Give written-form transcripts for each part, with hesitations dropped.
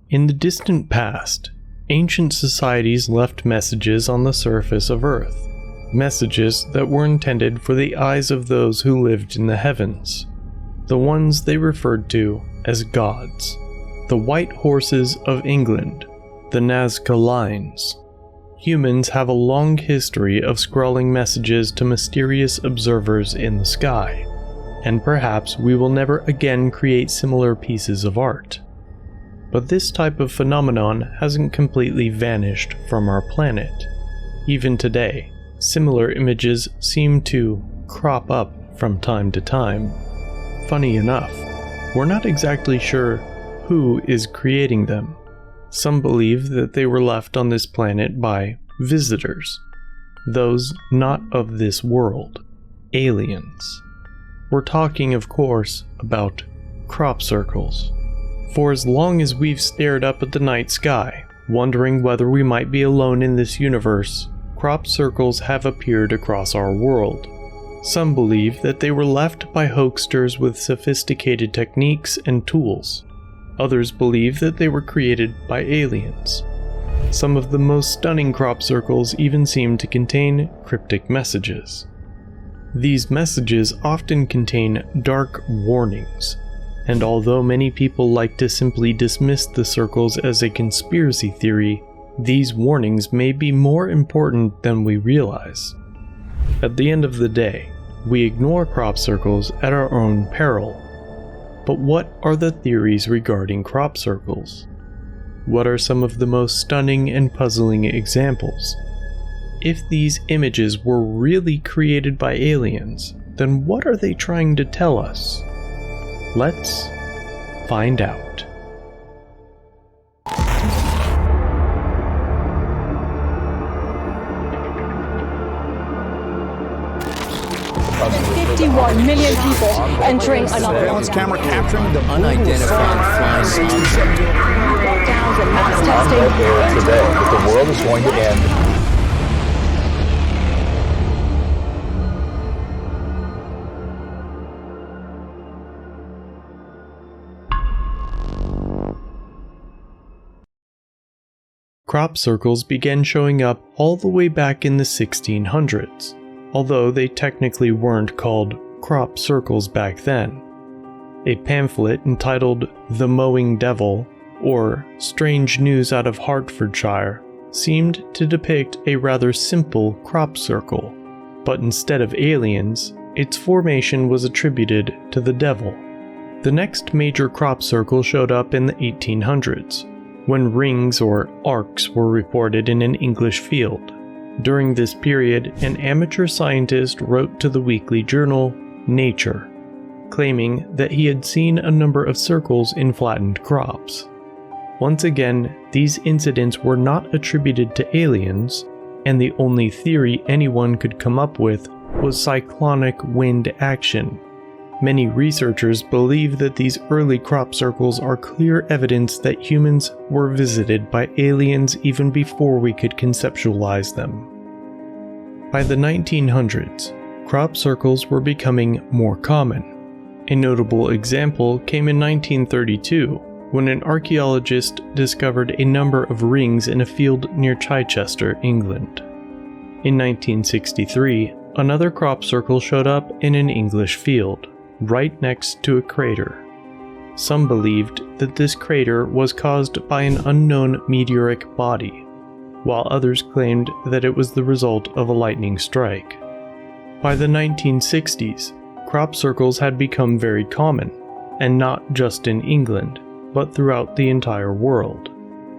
In the distant past, ancient societies left messages on the surface of Earth, messages that were intended for the eyes of those who lived in the heavens, the ones they referred to as gods, the White Horses of England, the Nazca Lines. Humans have a long history of scrawling messages to mysterious observers in the sky, and perhaps we will never again create similar pieces of art. But this type of phenomenon hasn't completely vanished from our planet. Even today, similar images seem to crop up from time to time. Funny enough, we're not exactly sure who is creating them. Some believe that they were left on this planet by visitors, those not of this world, aliens. We're talking, of course, about crop circles. For as long as we've stared up at the night sky, wondering whether we might be alone in this universe, crop circles have appeared across our world. Some believe that they were left by hoaxsters with sophisticated techniques and tools. Others believe that they were created by aliens. Some of the most stunning crop circles even seem to contain cryptic messages. These messages often contain dark warnings, and although many people like to simply dismiss the circles as a conspiracy theory, these warnings may be more important than we realize. At the end of the day, we ignore crop circles at our own peril. But what are the theories regarding crop circles? What are some of the most stunning and puzzling examples? If these images were really created by aliens, then what are they trying to tell us? Let's find out. $51 million people entering another surveillance camera capturing the unidentified flying object. lockdowns and mass testing. today that the world is going to end. Crop circles began showing up all the way back in the 1600s, although they technically weren't called crop circles back then. A pamphlet entitled The Mowing Devil, or Strange News Out of Hertfordshire, seemed to depict a rather simple crop circle, but instead of aliens, its formation was attributed to the devil. The next major crop circle showed up in the 1800s, when rings or arcs were reported in an English field. During this period, an amateur scientist wrote to the weekly journal Nature, claiming that he had seen a number of circles in flattened crops. Once again, these incidents were not attributed to aliens, and the only theory anyone could come up with was cyclonic wind action. Many researchers believe that these early crop circles are clear evidence that humans were visited by aliens even before we could conceptualize them. By the 1900s, crop circles were becoming more common. A notable example came in 1932, when an archaeologist discovered a number of rings in a field near Chichester, England. In 1963, another crop circle showed up in an English field, right next to a crater. Some believed that this crater was caused by an unknown meteoric body, while others claimed that it was the result of a lightning strike. By the 1960s, crop circles had become very common, and not just in England, but throughout the entire world.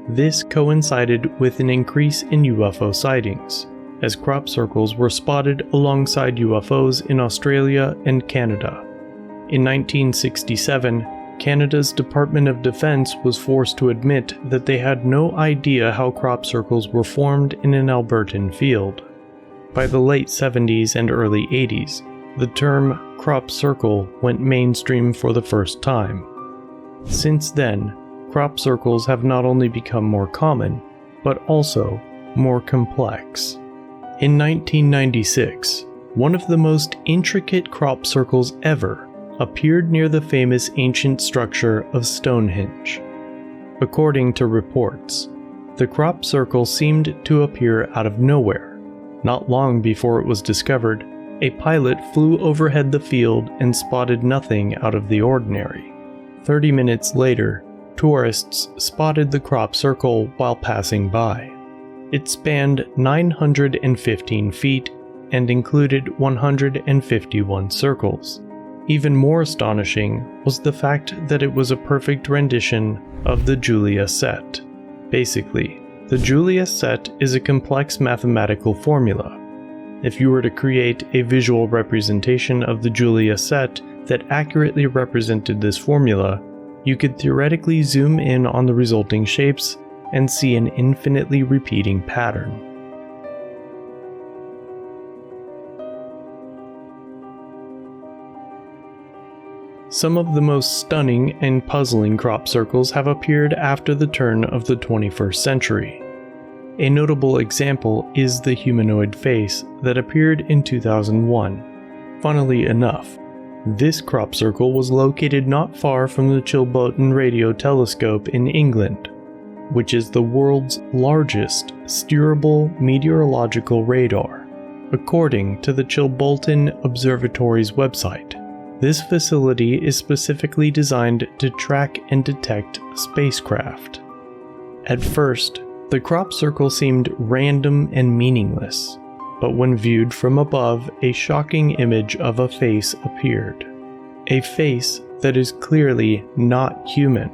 This coincided with an increase in UFO sightings, as crop circles were spotted alongside UFOs in Australia and Canada. In 1967, Canada's Department of Defense was forced to admit that they had no idea how crop circles were formed in an Albertan field. By the late 70s and early 80s, the term crop circle went mainstream for the first time. Since then, crop circles have not only become more common, but also more complex. In 1996, one of the most intricate crop circles ever appeared near the famous ancient structure of Stonehenge. According to reports, the crop circle seemed to appear out of nowhere. Not long before it was discovered, a pilot flew overhead the field and spotted nothing out of the ordinary. 30 minutes later, tourists spotted the crop circle while passing by. It spanned 915 feet and included 151 circles. Even more astonishing was the fact that it was a perfect rendition of the Julia set. Basically, the Julia set is a complex mathematical formula. If you were to create a visual representation of the Julia set that accurately represented this formula, you could theoretically zoom in on the resulting shapes and see an infinitely repeating pattern. Some of the most stunning and puzzling crop circles have appeared after the turn of the 21st century. A notable example is the humanoid face that appeared in 2001. Funnily enough, this crop circle was located not far from the Chilbotin Radio Telescope in England, which is the world's largest steerable meteorological radar, according to the Chilbotin Observatory's website. This facility is specifically designed to track and detect spacecraft. At first, the crop circle seemed random and meaningless, but when viewed from above, a shocking image of a face appeared. A face that is clearly not human.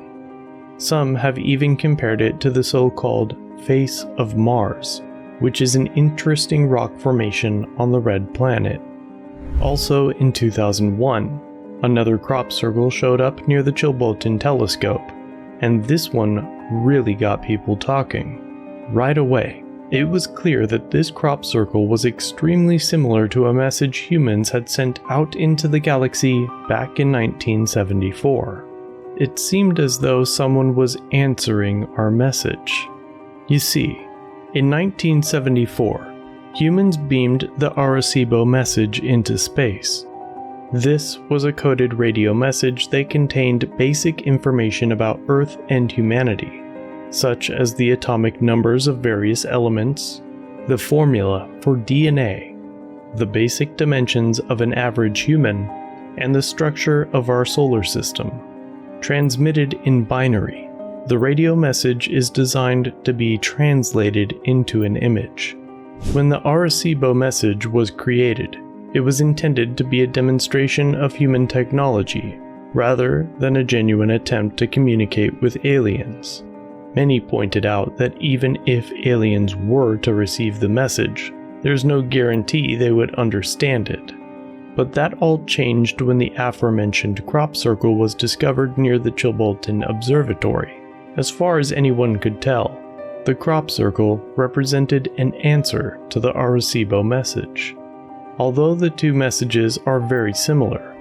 Some have even compared it to the so-called face of Mars, which is an interesting rock formation on the red planet. Also in 2001, another crop circle showed up near the Chilbotin telescope, and this one really got people talking. Right away, it was clear that this crop circle was extremely similar to a message humans had sent out into the galaxy back in 1974. It seemed as though someone was answering our message. You see, in 1974, humans beamed the Arecibo message into space. This was a coded radio message that contained basic information about Earth and humanity, such as the atomic numbers of various elements, the formula for DNA, the basic dimensions of an average human, and the structure of our solar system. Transmitted in binary, the radio message is designed to be translated into an image. When the Arecibo message was created, it was intended to be a demonstration of human technology, rather than a genuine attempt to communicate with aliens. Many pointed out that even if aliens were to receive the message, there's no guarantee they would understand it. But that all changed when the aforementioned crop circle was discovered near the Chilbotin Observatory. As far as anyone could tell, the crop circle represented an answer to the Arecibo message. Although the two messages are very similar,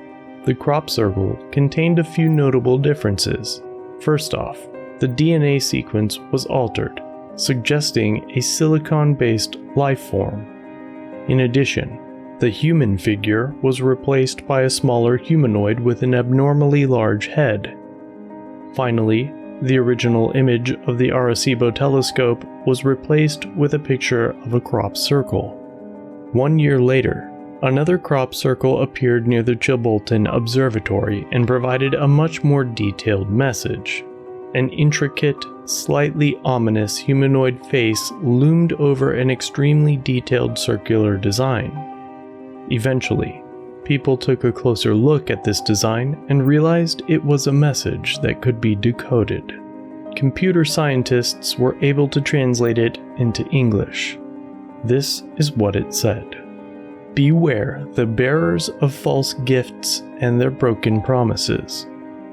the crop circle contained a few notable differences. First off, the DNA sequence was altered, suggesting a silicon-based life form. In addition, the human figure was replaced by a smaller humanoid with an abnormally large head. Finally, the original image of the Arecibo telescope was replaced with a picture of a crop circle. 1 year later, another crop circle appeared near the Chilbotin Observatory and provided a much more detailed message. An intricate, slightly ominous humanoid face loomed over an extremely detailed circular design. Eventually, people took a closer look at this design and realized it was a message that could be decoded. Computer scientists were able to translate it into English. This is what it said: "Beware the bearers of false gifts and their broken promises.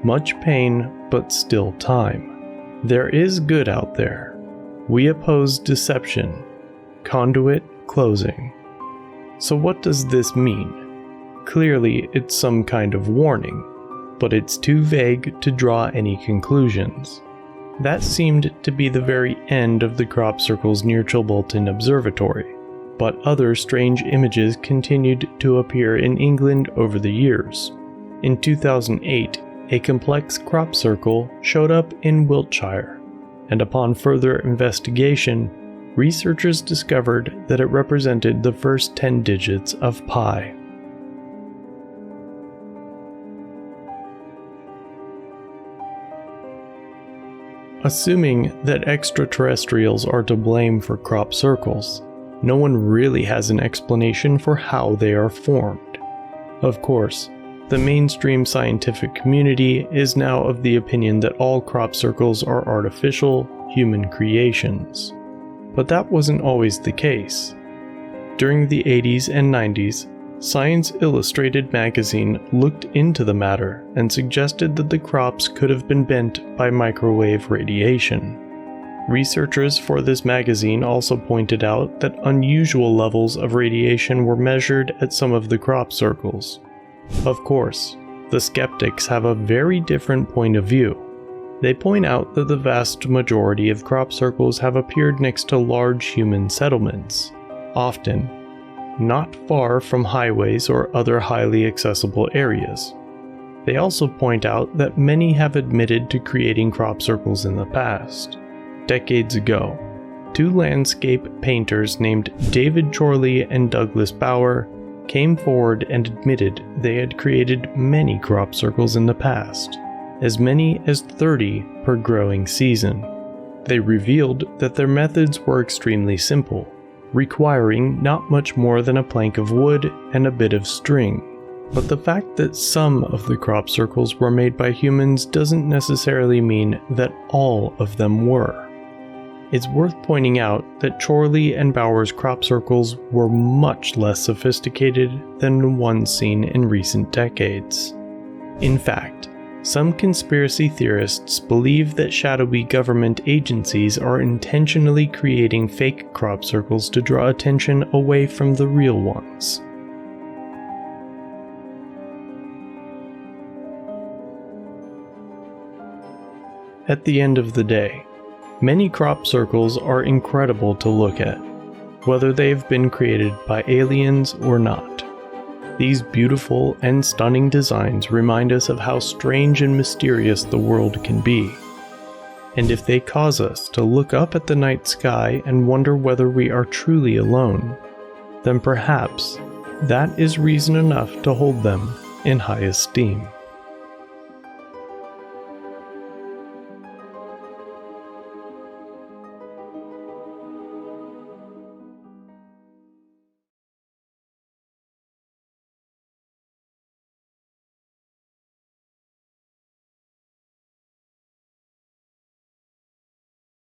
Much pain, but still time. There is good out there. We oppose deception. Conduit closing." So what does this mean? Clearly, it's some kind of warning, but it's too vague to draw any conclusions. That seemed to be the very end of the crop circles near Chilbotin Observatory, but other strange images continued to appear in England over the years. In 2008, a complex crop circle showed up in Wiltshire, and upon further investigation, researchers discovered that it represented the first 10 digits of pi. Assuming that extraterrestrials are to blame for crop circles, no one really has an explanation for how they are formed. Of course, the mainstream scientific community is now of the opinion that all crop circles are artificial, human creations. But that wasn't always the case. During the 80s and 90s, Science Illustrated magazine looked into the matter and suggested that the crops could have been bent by microwave radiation. Researchers for this magazine also pointed out that unusual levels of radiation were measured at some of the crop circles. Of course, the skeptics have a very different point of view. They point out that the vast majority of crop circles have appeared next to large human settlements, often not far from highways or other highly accessible areas. They also point out that many have admitted to creating crop circles in the past. Decades ago, two landscape painters named David Chorley and Douglas Bower came forward and admitted they had created many crop circles in the past, as many as 30 per growing season. They revealed that their methods were extremely simple, requiring not much more than a plank of wood and a bit of string. But the fact that some of the crop circles were made by humans doesn't necessarily mean that all of them were. It's worth pointing out that Chorley and Bower's crop circles were much less sophisticated than the ones seen in recent decades. In fact, some conspiracy theorists believe that shadowy government agencies are intentionally creating fake crop circles to draw attention away from the real ones. At the end of the day, many crop circles are incredible to look at, whether they've been created by aliens or not. These beautiful and stunning designs remind us of how strange and mysterious the world can be. And if they cause us to look up at the night sky and wonder whether we are truly alone, then perhaps that is reason enough to hold them in high esteem.